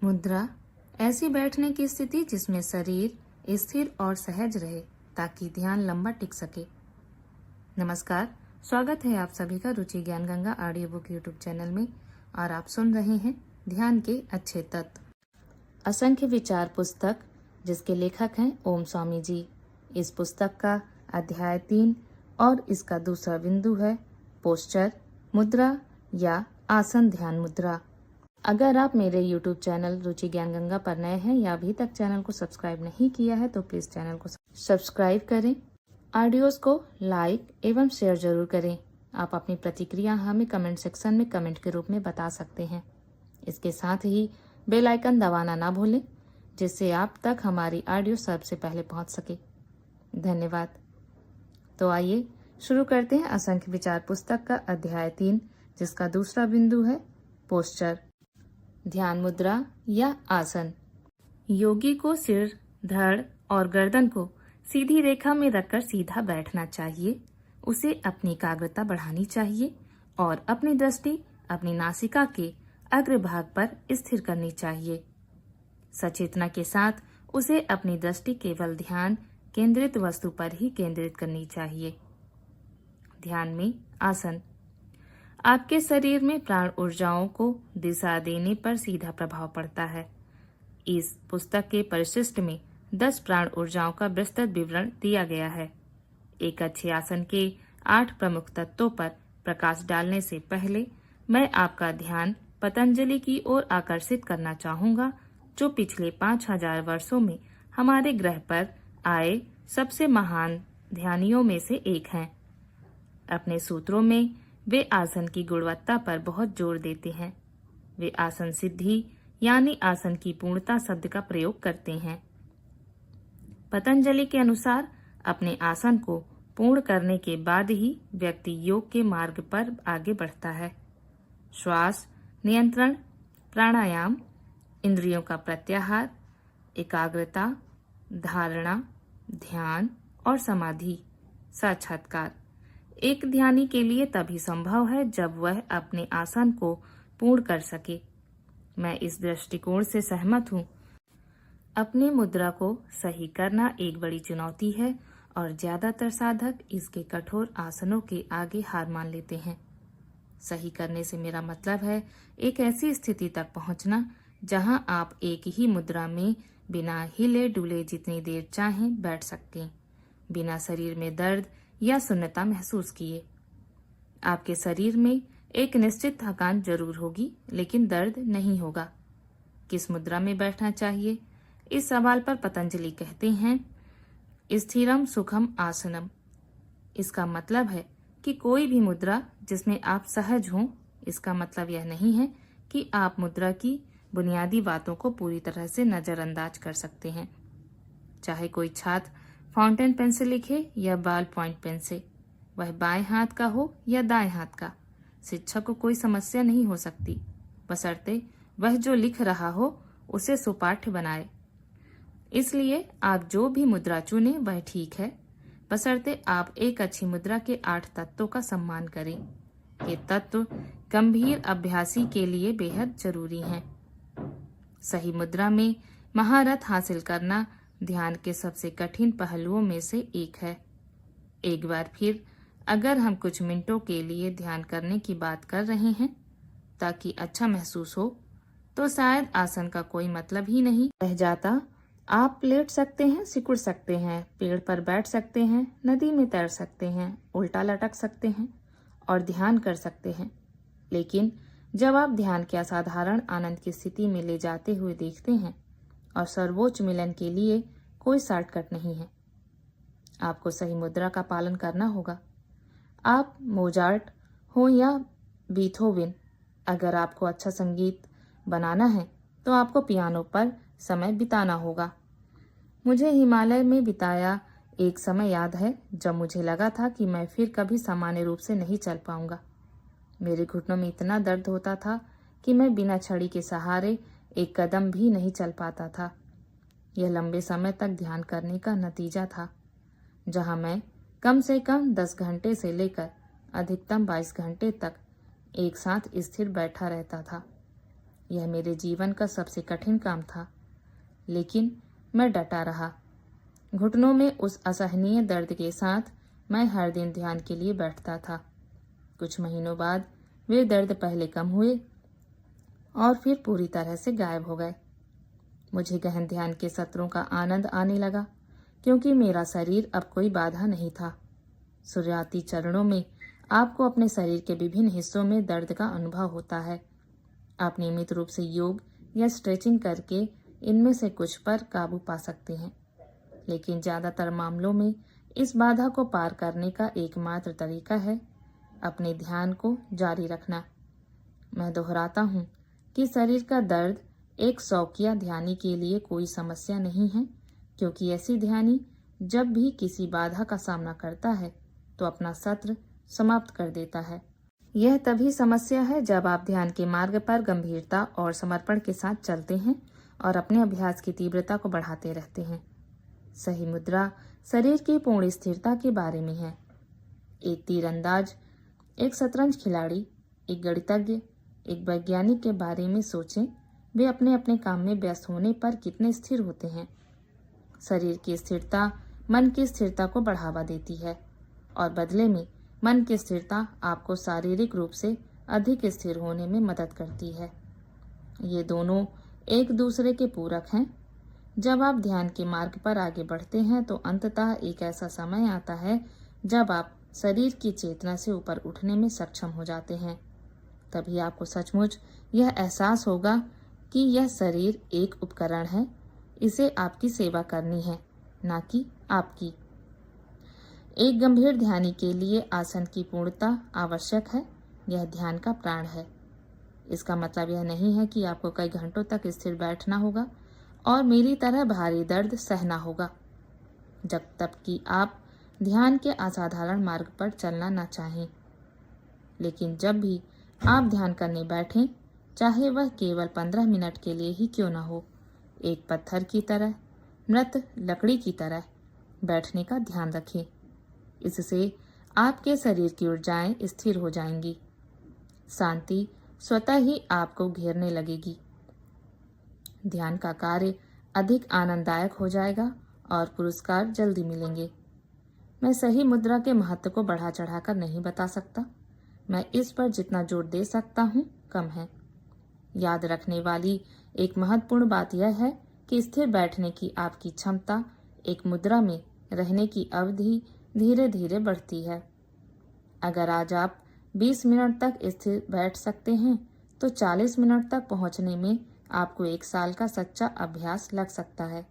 मुद्रा ऐसी बैठने की स्थिति जिसमें शरीर स्थिर और सहज रहे ताकि ध्यान लंबा टिक सके। नमस्कार, स्वागत है आप सभी का रुचि ज्ञान Ganga audio book YouTube channel में और आप सुन रहे हैं ध्यान के अच्छे तत्व। असंख्य विचार पुस्तक जिसके लेखक हैं ओम स्वामी जी। इस पुस्तक का अध्याय 3 और इसका दूसरा बिंदु है पोस्चर, मुद्रा या आसन ध्यान मुद्रा। अगर आप मेरे YouTube चैनल रुचि ज्ञान गंगा पर नए हैं या अभी तक चैनल को सब्सक्राइब नहीं किया है तो प्लीज चैनल को सब्सक्राइब करें, ऑडियोज को लाइक एवं शेयर जरूर करें। आप अपनी प्रतिक्रिया हमें कमेंट सेक्शन में कमेंट के रूप में बता सकते हैं। इसके साथ ही बेल आइकन दबाना ना भूलें जिससे आप तक हमारी ऑडियो सबसे पहले पहुंच सके। धन्यवाद। तो आइए शुरू करते हैं असंख्य विचार पुस्तक का अध्याय 3 जिसका दूसरा बिंदु है पोस्चर, ध्यान मुद्रा या आसन। योगी को सिर, धड़ और गर्दन को सीधी रेखा में रखकर सीधा बैठना चाहिए। उसे अपनी एकाग्रता बढ़ानी चाहिए और अपनी दृष्टि अपनी नासिका के अग्रभाग पर स्थिर करनी चाहिए। सचेतना के साथ उसे अपनी दृष्टि केवल ध्यान केंद्रित वस्तु पर ही केंद्रित करनी चाहिए। ध्यान में आसन आपके शरीर में प्राण ऊर्जाओं को दिशा देने पर सीधा प्रभाव पड़ता है। इस पुस्तक के परिशिष्ट में 10 प्राण ऊर्जाओं का विस्तृत विवरण दिया गया है। एक अच्छे आसन के 8 प्रमुख तत्वों पर प्रकाश डालने से पहले मैं आपका ध्यान पतंजलि की ओर आकर्षित करना चाहूंगा, जो पिछले 5000 वर्षों में हमारे ग्रह पर आए सबसे महान ध्यानियों में से एक हैं। अपने सूत्रों में वे आसन की गुणवत्ता पर बहुत जोर देते हैं। वे आसन सिद्धि यानी आसन की पूर्णता शब्द का प्रयोग करते हैं। पतंजलि के अनुसार अपने आसन को पूर्ण करने के बाद ही व्यक्ति योग के मार्ग पर आगे बढ़ता है। श्वास नियंत्रण, प्राणायाम, इंद्रियों का प्रत्याहार, एकाग्रता, धारणा, ध्यान और समाधि, साक्षात्कार एक ध्यानी के लिए तभी संभव है जब वह अपने आसन को पूर्ण कर सके। मैं इस दृष्टिकोण से सहमत हूँ। अपनी मुद्रा को सही करना एक बड़ी चुनौती है और ज्यादातर साधक इसके कठोर आसनों के आगे हार मान लेते हैं। सही करने से मेरा मतलब है एक ऐसी स्थिति तक पहुंचना जहां आप एक ही मुद्रा में बिना हिले डुले जितनी देर चाहें बैठ सकते, बिना शरीर में दर्द या शून्यता महसूस किए। आपके शरीर में एक निश्चित थकान जरूर होगी लेकिन दर्द नहीं होगा। किस मुद्रा में बैठना चाहिए? इस सवाल पर पतंजलि कहते हैं स्थिरम सुखम आसनम। इसका मतलब है कि कोई भी मुद्रा जिसमें आप सहज हों। इसका मतलब यह नहीं है कि आप मुद्रा की बुनियादी बातों को पूरी तरह से नजरअंदाज कर सकते हैं। चाहे कोई छात्र फाउंटेन पेन से लिखे या बॉल पॉइंट पेन से, वह बाएं हाथ का हो या दाएं हाथ का, शिक्षक को कोई समस्या नहीं हो सकती, बशर्ते वह जो लिख रहा हो उसे सुपाठ्य बनाए। इसलिए आप जो भी मुद्रा चुने वह ठीक है, बशर्ते आप एक अच्छी मुद्रा के 8 तत्वों का सम्मान करें। ये तत्व गंभीर अभ्यासी के लिए बेहद जरूरी हैं। सही मुद्रा में महारत हासिल करना ध्यान के सबसे कठिन पहलुओं में से एक है। एक बार फिर अगर हम कुछ मिनटों के लिए ध्यान करने की बात कर रहे हैं ताकि अच्छा महसूस हो, तो शायद आसन का कोई मतलब ही नहीं रह जाता। आप लेट सकते हैं, सिकुड़ सकते हैं, पेड़ पर बैठ सकते हैं, नदी में तैर सकते हैं, उल्टा लटक सकते हैं और ध्यान कर सकते हैं। लेकिन जब आप ध्यान के असाधारण आनंद की स्थिति में ले जाते हुए देखते हैं और सर्वोच्च मिलन के लिए कोई शॉर्टकट नहीं है। आपको सही मुद्रा का पालन करना होगा। आप मोजार्ट हो या बीथोवन, अगर आपको अच्छा संगीत बनाना है तो आपको पियानो पर समय बिताना होगा। मुझे हिमालय में बिताया एक समय याद है जब मुझे लगा था कि मैं फिर कभी सामान्य रूप से नहीं चल पाऊंगा। मेरे घुटनों में इतना दर्द होता था कि मैं बिना छड़ी के सहारे एक कदम भी नहीं चल पाता था। यह लंबे समय तक ध्यान करने का नतीजा था, जहां मैं कम से कम 10 घंटे से लेकर अधिकतम 22 घंटे तक एक साथ स्थिर बैठा रहता था। यह मेरे जीवन का सबसे कठिन काम था, लेकिन मैं डटा रहा। घुटनों में उस असहनीय दर्द के साथ मैं हर दिन ध्यान के लिए बैठता था। कुछ महीनों बाद वे दर्द पहले कम हुए और फिर पूरी तरह से गायब हो गए। मुझे गहन ध्यान के सत्रों का आनंद आने लगा, क्योंकि मेरा शरीर अब कोई बाधा नहीं था। शुरुआती चरणों में आपको अपने शरीर के विभिन्न हिस्सों में दर्द का अनुभव होता है। आप नियमित रूप से योग या स्ट्रेचिंग करके इनमें से कुछ पर काबू पा सकते हैं, लेकिन ज़्यादातर मामलों में इस बाधा को पार करने का एकमात्र तरीका है अपने ध्यान को जारी रखना। मैं दोहराता हूँ कि शरीर का दर्द एक शौकिया ध्यानी के लिए कोई समस्या नहीं है, क्योंकि ऐसी ध्यानी जब भी किसी बाधा का सामना करता है तो अपना सत्र समाप्त कर देता है। यह तभी समस्या है जब आप ध्यान के मार्ग पर गंभीरता और समर्पण के साथ चलते हैं और अपने अभ्यास की तीव्रता को बढ़ाते रहते हैं। सही मुद्रा शरीर की पूर्ण स्थिरता के बारे में है। एक तीरंदाज, एक शतरंज खिलाड़ी, एक गणितज्ञ, एक वैज्ञानिक के बारे में सोचें। वे अपने अपने काम में व्यस्त होने पर कितने स्थिर होते हैं। शरीर की स्थिरता मन की स्थिरता को बढ़ावा देती है और बदले में मन की स्थिरता आपको शारीरिक रूप से अधिक स्थिर होने में मदद करती है। ये दोनों एक दूसरे के पूरक हैं। जब आप ध्यान के मार्ग पर आगे बढ़ते हैं तो अंततः एक ऐसा समय आता है जब आप शरीर की चेतना से ऊपर उठने में सक्षम हो जाते हैं। तभी आपको सचमुच यह एहसास होगा कि यह शरीर एक उपकरण है, इसे आपकी सेवा करनी है, ना कि आपकी। एक गंभीर ध्यानी के लिए आसन की पूर्णता आवश्यक है। यह ध्यान का प्राण है। इसका मतलब यह नहीं है कि आपको कई घंटों तक स्थिर बैठना होगा और मेरी तरह भारी दर्द सहना होगा, जब तक कि आप ध्यान के असाधारण मार्ग पर चलना न चाहें। लेकिन जब भी आप ध्यान करने बैठें, चाहे वह केवल 15 मिनट के लिए ही क्यों न हो, एक पत्थर की तरह, मृत लकड़ी की तरह बैठने का ध्यान रखें। इससे आपके शरीर की ऊर्जाएं स्थिर हो जाएंगी। शांति स्वतः ही आपको घेरने लगेगी। ध्यान का कार्य अधिक आनंददायक हो जाएगा और पुरस्कार जल्दी मिलेंगे। मैं सही मुद्रा के महत्व को बढ़ा चढ़ाकर नहीं बता सकता। मैं इस पर जितना जोर दे सकता हूँ कम है। याद रखने वाली एक महत्वपूर्ण बात यह है कि स्थिर बैठने की आपकी क्षमता एक मुद्रा में रहने की अवधि धीरे धीरे बढ़ती है। अगर आज आप 20 मिनट तक स्थिर बैठ सकते हैं तो 40 मिनट तक पहुंचने में आपको 1 साल का सच्चा अभ्यास लग सकता है।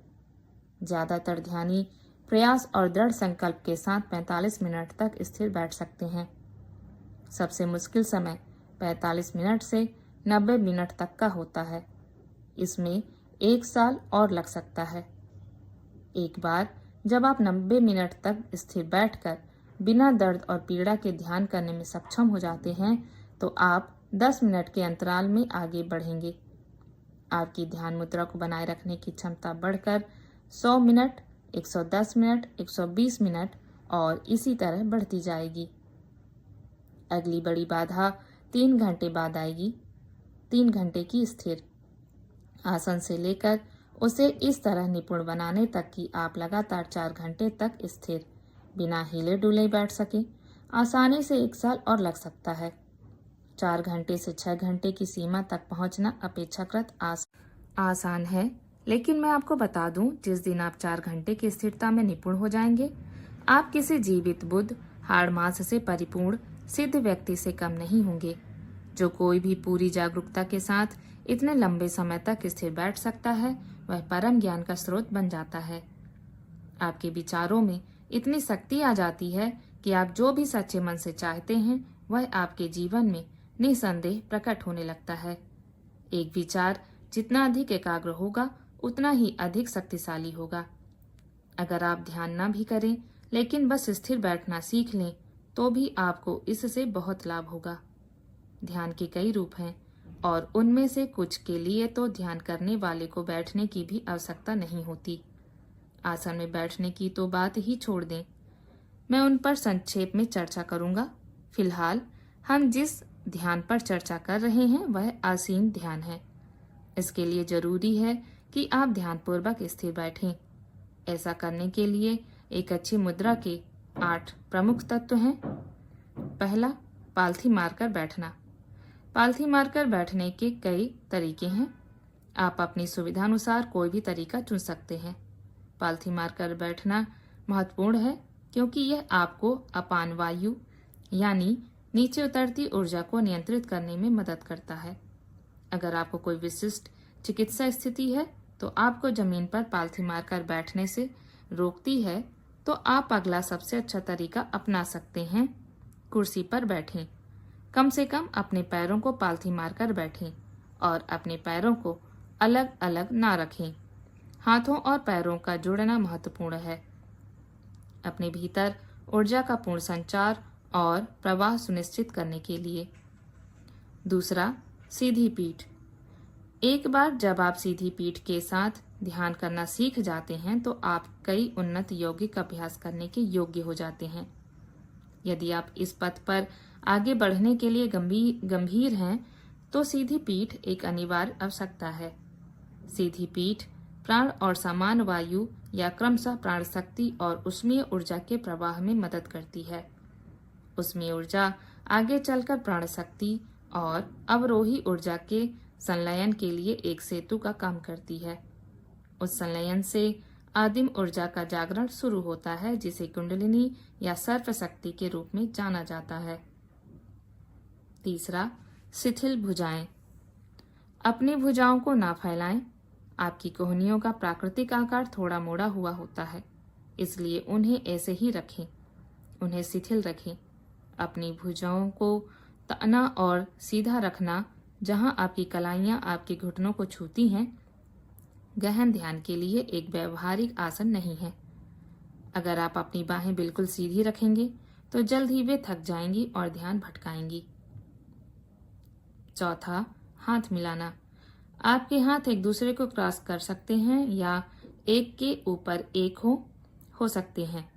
ज़्यादातर ध्यानी प्रयास और दृढ़ संकल्प के साथ 45 मिनट तक स्थिर बैठ सकते हैं। सबसे मुश्किल समय 45 मिनट से 90 मिनट तक का होता है। इसमें 1 साल और लग सकता है। एक बार जब आप 90 मिनट तक स्थिर बैठकर बिना दर्द और पीड़ा के ध्यान करने में सक्षम हो जाते हैं तो आप 10 मिनट के अंतराल में आगे बढ़ेंगे। आपकी ध्यान मुद्रा को बनाए रखने की क्षमता बढ़कर 100 मिनट, 110 मिनट, 120 मिनट और इसी तरह बढ़ती जाएगी। अगली बड़ी बाधा 3 घंटे बाद आएगी। 3 घंटे की स्थिर आसन से लेकर उसे इस तरह निपुण बनाने तक कि आप लगातार 4 घंटे तक स्थिर बिना हिले डुले बैठ सके, आसानी से 1 साल और लग सकता है। 4 घंटे से 6 घंटे की सीमा तक पहुंचना अपेक्षाकृत आसान है, लेकिन मैं आपको बता दूं, जिस दिन आप 4 घंटे की स्थिरता में निपुण हो जाएंगे, आप किसी जीवित बुद्ध, हाड़ मांस से परिपूर्ण सिद्ध व्यक्ति से कम नहीं होंगे। जो कोई भी पूरी जागरूकता के साथ इतने लंबे समय तक स्थिर बैठ सकता है, वह परम ज्ञान का स्रोत बन जाता है। आपके विचारों में इतनी शक्ति आ जाती है कि आप जो भी सच्चे मन से चाहते हैं वह आपके जीवन में निसंदेह प्रकट होने लगता है। एक विचार जितना अधिक एकाग्र होगा उतना ही अधिक शक्तिशाली होगा। अगर आप ध्यान न भी करें लेकिन बस स्थिर बैठना सीख लें तो भी आपको इससे बहुत लाभ होगा। ध्यान के कई रूप हैं और उनमें से कुछ के लिए तो ध्यान करने वाले को बैठने की भी आवश्यकता नहीं होती। आसन में बैठने की तो बात ही छोड़ दें, मैं उन पर संक्षेप में चर्चा करूंगा। फिलहाल हम जिस ध्यान पर चर्चा कर रहे हैं वह आसीन ध्यान है। इसके लिए जरूरी है कि आप ध्यानपूर्वक स्थिर बैठें। ऐसा करने के लिए एक अच्छी मुद्रा के 8 प्रमुख तत्व हैं। पहला, पालथी मारकर बैठना। पालथी मारकर बैठने के कई तरीके हैं। आप अपनी सुविधानुसार कोई भी तरीका चुन सकते हैं। पालथी मारकर बैठना महत्वपूर्ण है क्योंकि यह आपको अपान वायु यानी नीचे उतरती ऊर्जा को नियंत्रित करने में मदद करता है। अगर आपको कोई विशिष्ट चिकित्सा स्थिति है तो आपको जमीन पर पालथी मारकर बैठने से रोकती है, तो आप अगला सबसे अच्छा तरीका अपना सकते हैं। कुर्सी पर बैठें। कम से कम अपने पैरों को पालथी मारकर बैठें और अपने पैरों को अलग अलग ना रखें। हाथों और पैरों का जुड़ना महत्वपूर्ण है। अपने भीतर ऊर्जा का पूर्ण संचार और प्रवाह सुनिश्चित करने के लिए। दूसरा, सीधी पीठ। एक बार जब आप सीधी पीठ के साथ ध्यान करना सीख जाते हैं तो आप कई उन्नत यौगिक अभ्यास करने के योग्य हो जाते हैं। यदि आप इस पथ पर आगे बढ़ने के लिए गंभीर हैं तो सीधी पीठ एक अनिवार्य आवश्यकता है। सीधी पीठ प्राण और समान वायु या क्रमशः प्राण शक्ति और ऊष्मीय ऊर्जा के प्रवाह में मदद करती है। ऊष्मीय ऊर्जा आगे चलकर प्राण शक्ति और अवरोही ऊर्जा के संलयन के लिए एक सेतु का काम करती है। उस संलयन से आदिम ऊर्जा का जागरण शुरू होता है, जिसे कुंडलिनी या सर्प शक्ति के रूप में जाना जाता है। तीसरा, शिथिल भुजाएं। अपनी भुजाओं को ना फैलाएं। आपकी कोहनियों का प्राकृतिक आकार थोड़ा मोड़ा हुआ होता है, इसलिए उन्हें ऐसे ही रखें। उन्हें शिथिल रखें। अपनी भुजाओं को तना और सीधा रखना, जहां आपकी कलाइयां आपके घुटनों को छूती हैं, गहन ध्यान के लिए एक व्यवहारिक आसन नहीं है। अगर आप अपनी बाहें बिल्कुल सीधी रखेंगे तो जल्द ही वे थक जाएंगी और ध्यान भटकाएंगी। चौथा, हाथ मिलाना। आपके हाथ एक दूसरे को क्रॉस कर सकते हैं या एक के ऊपर एक हो सकते हैं।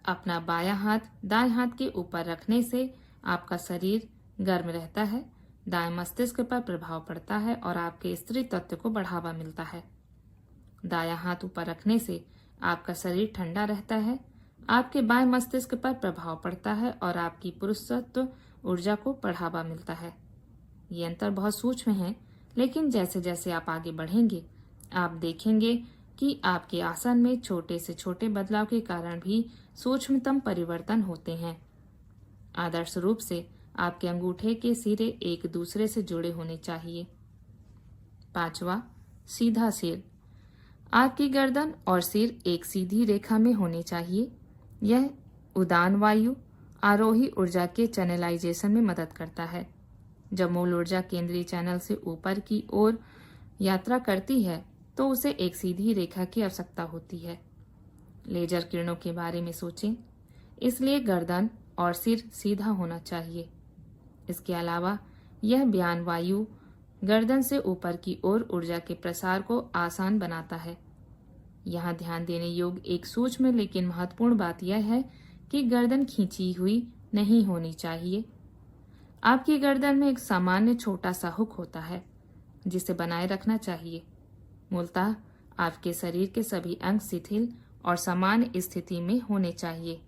अपना बायां हाथ दाएं हाथ के ऊपर रखने से आपका शरीर गर्म रहता है, दाएं मस्तिष्क पर प्रभाव पड़ता है और आपके स्त्री तत्व को बढ़ावा मिलता है। दायां हाथ ऊपर रखने से आपका शरीर ठंडा रहता है, आपके बाएं मस्तिष्क पर प्रभाव पड़ता है और आपकी पुरुषत्व ऊर्जा को बढ़ावा मिलता है। ये अंतर बहुत सूक्ष्म है, लेकिन जैसे जैसे आप आगे बढ़ेंगे आप देखेंगे कि आपके आसन में छोटे से छोटे बदलाव के कारण भी सूक्ष्मतम परिवर्तन होते हैं। आदर्श रूप से आपके अंगूठे के सिरे एक दूसरे से जुड़े होने चाहिए। पांचवा, सीधा सिर। आपकी गर्दन और सिर एक सीधी रेखा में होने चाहिए। यह उदान वायु आरोही ऊर्जा के चैनलाइजेशन में मदद करता है। जब मूल ऊर्जा केंद्रीय चैनल से ऊपर की ओर यात्रा करती है तो उसे एक सीधी रेखा की आवश्यकता होती है। लेजर किरणों के बारे में सोचें, इसलिए गर्दन और सिर सीधा होना चाहिए। इसके अलावा यह बयान वायु गर्दन से ऊपर की ओर ऊर्जा के प्रसार को आसान बनाता है। यहाँ ध्यान देने योग्य एक सूक्ष्म लेकिन महत्वपूर्ण बात यह है कि गर्दन खींची हुई नहीं होनी चाहिए। आपकी गर्दन में एक सामान्य छोटा सा हुक होता है जिसे बनाए रखना चाहिए। मूलतः आपके शरीर के सभी अंग शिथिल और सामान्य स्थिति में होने चाहिए।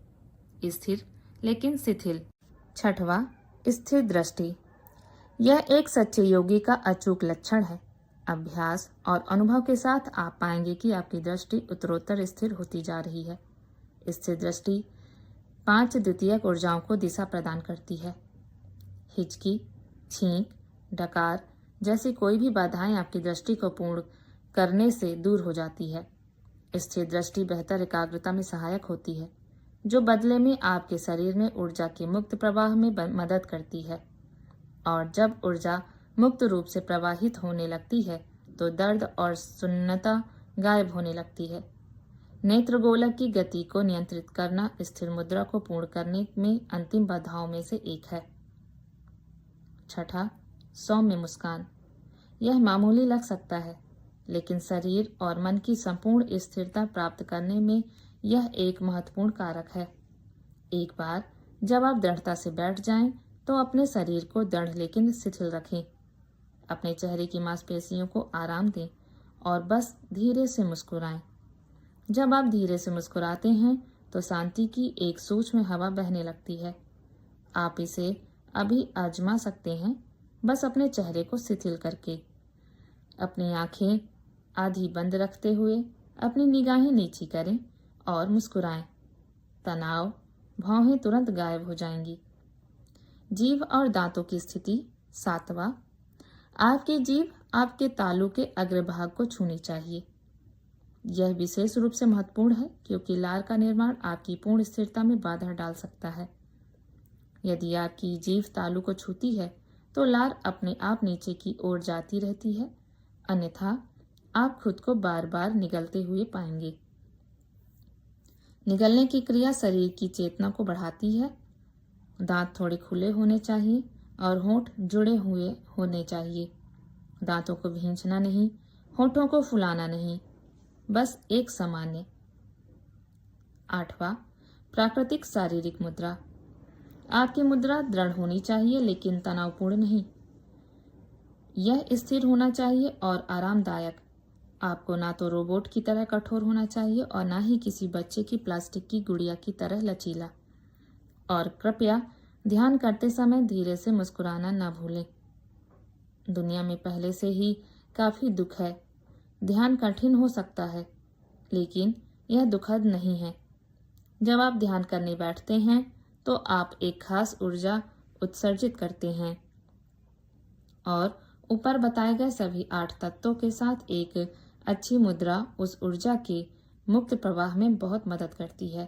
स्थिर लेकिन शिथिल। छठवां, स्थिर दृष्टि। यह एक सच्चे योगी का अचूक लक्षण है। अभ्यास और अनुभव के साथ आप पाएंगे कि आपकी दृष्टि उत्तरोत्तर स्थिर होती जा रही है। स्थिर दृष्टि 5 द्वितीयक ऊर्जाओं को दिशा प्रदान करती है। हिचकी, छींक, डकार जैसी कोई भी बाधाएं आपकी दृष्टि को पूर्ण करने से दूर हो जाती है। स्थिर दृष्टि बेहतर एकाग्रता में सहायक होती है, जो बदले में आपके शरीर में ऊर्जा के मुक्त प्रवाह में मदद करती है। और जब ऊर्जा मुक्त रूप से प्रवाहित होने लगती है तो दर्द और सुन्नता गायब होने लगती है। नेत्र गोलक की गति को नियंत्रित करना स्थिर मुद्रा को पूर्ण करने में अंतिम बाधाओं में से एक है। छठा, सौम्य मुस्कान। यह मामूली लग सकता है, लेकिन शरीर और मन की संपूर्ण स्थिरता प्राप्त करने में यह एक महत्वपूर्ण कारक है। एक बार जब आप दृढ़ता से बैठ जाएं, तो अपने शरीर को दृढ़ लेकिन शिथिल रखें। अपने चेहरे की मांसपेशियों को आराम दें और बस धीरे से मुस्कुराएं। जब आप धीरे से मुस्कुराते हैं तो शांति की एक सूक्ष्म हवा बहने लगती है। आप इसे अभी आजमा सकते हैं, बस अपने चेहरे को शिथिल करके। अपनी आंखें आधी बंद रखते हुए अपनी निगाहें नीची करें और मुस्कुराएं। तनाव, भौहें तुरंत गायब हो जाएंगी। जीभ और दांतों की स्थिति। 7वां, आपकी जीभ आपके तालू के अग्रभाग को छूनी चाहिए। यह विशेष रूप से महत्वपूर्ण है क्योंकि लार का निर्माण आपकी पूर्ण स्थिरता में बाधा डाल सकता है। यदि आपकी जीभ तालू को छूती है तो लार अपने आप नीचे की ओर जाती रहती है, अन्यथा आप खुद को बार बार निगलते हुए पाएंगे। निगलने की क्रिया शरीर की चेतना को बढ़ाती है। दांत थोड़े खुले होने चाहिए और होंठ जुड़े हुए होने चाहिए। दांतों को भींचना नहीं, होठों को फुलाना नहीं, बस एक सामान्य। 8वां, प्राकृतिक शारीरिक मुद्रा। आपकी मुद्रा दृढ़ होनी चाहिए लेकिन तनावपूर्ण नहीं। यह स्थिर होना चाहिए और आरामदायक। आपको ना तो रोबोट की तरह कठोर होना चाहिए और ना ही किसी बच्चे की प्लास्टिक की गुड़िया की तरह लचीला। और कृपया ध्यान करते समय धीरे से मुस्कुराना ना भूलें। दुनिया में पहले से ही काफी दुख है। ध्यान कठिन हो सकता है, लेकिन यह दुखद नहीं है। जब आप ध्यान करने बैठते हैं तो आप एक खास ऊर्जा उत्सर्जित करते हैं और ऊपर बताए गए सभी 8 तत्वों के साथ एक अच्छी मुद्रा उस ऊर्जा के मुक्त प्रवाह में बहुत मदद करती है।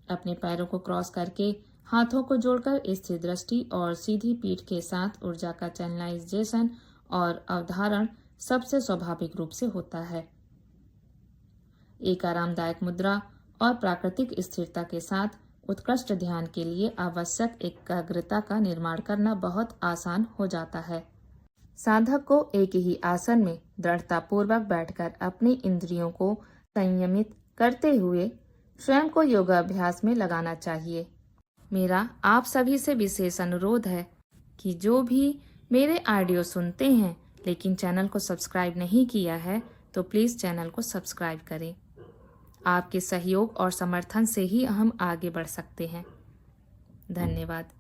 अपने पैरों को क्रॉस करके हाथों को जोड़कर स्थिर दृष्टि और सीधी पीठ के साथ ऊर्जा का चैनलाइजेशन और अवधारण सबसे स्वाभाविक रूप से होता है। एक आरामदायक मुद्रा और प्राकृतिक स्थिरता के साथ उत्कृष्ट ध्यान के लिए आवश्यक एकाग्रता का निर्माण करना बहुत आसान हो जाता है। साधक को एक ही आसन में दृढ़तापूर्वक बैठकर अपनी इंद्रियों को संयमित करते हुए स्वयं को योगाभ्यास में लगाना चाहिए। मेरा आप सभी से विशेष अनुरोध है कि जो भी मेरे ऑडियो सुनते हैं लेकिन चैनल को सब्सक्राइब नहीं किया है तो प्लीज़ चैनल को सब्सक्राइब करें। आपके सहयोग और समर्थन से ही हम आगे बढ़ सकते हैं। धन्यवाद।